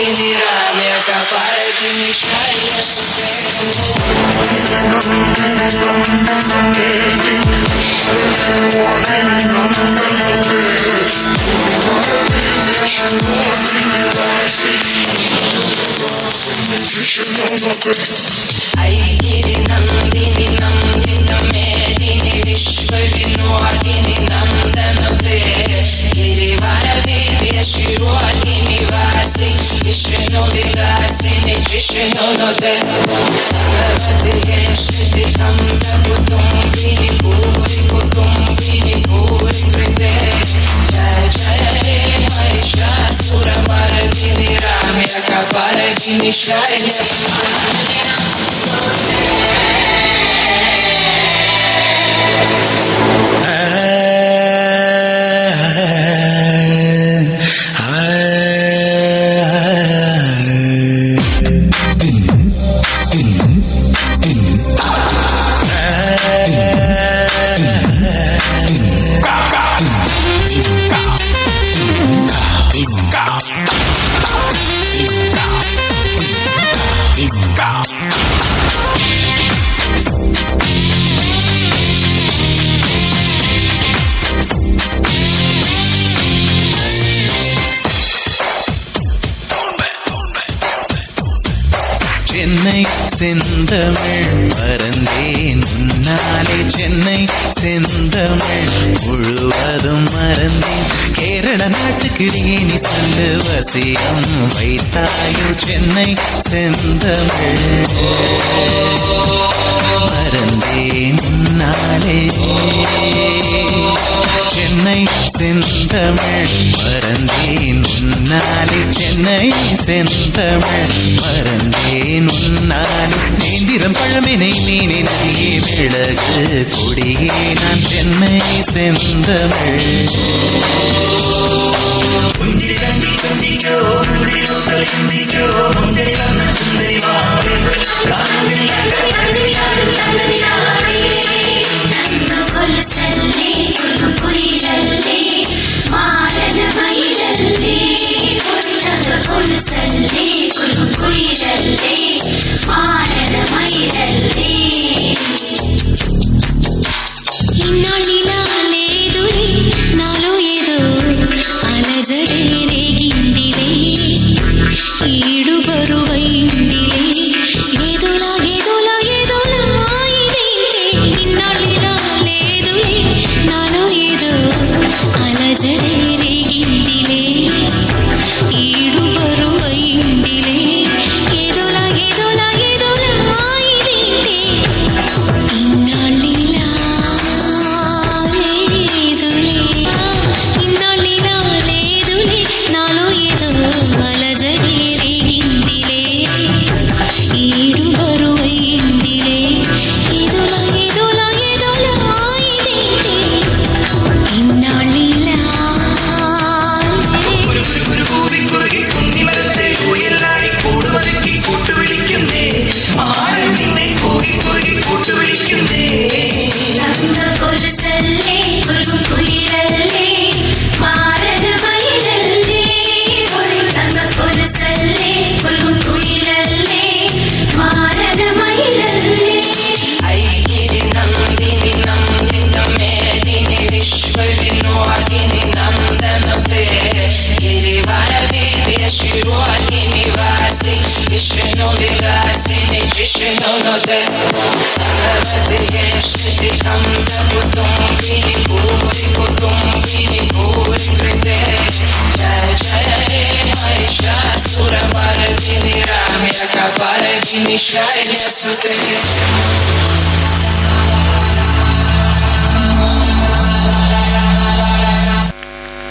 Vini Ramya Kapara Vini Shaya Ai Giri Nandini Nandina Medini Vishwa Vinodini Nandanate Girivara Vidya Shirwatini Vasi Vishnu Vilasini Jishnunote Bhagavati Heshti Kanta Kutumbini Puri Kutumbini Puri Krite Jaya Jaya He Mahishasura Mardini Ramya Kapara Vini Shaya Chennai செந்தமிழ் மறந்தேன் உன்னாலே சென்னை செந்தமிழ் முழுவதும் மறந்தேன் கேரள நாட்டுக்கிடையே நீ சொல்லு வசியம் வைத்தாயோ சென்னை செந்தமிழ் மறந்தேன் உன்னாலே சென்னை செந்தமிழ் மறந்தேன் உன்னாலே சென்னை செந்தமிழ் மறந்தேன் உன்னாலே நேந்திரம் பழமினை மீனை நதியே மிளகு கொடியே நான் சென்னை செந்தமிழ் Kapara Vini Shaya Sute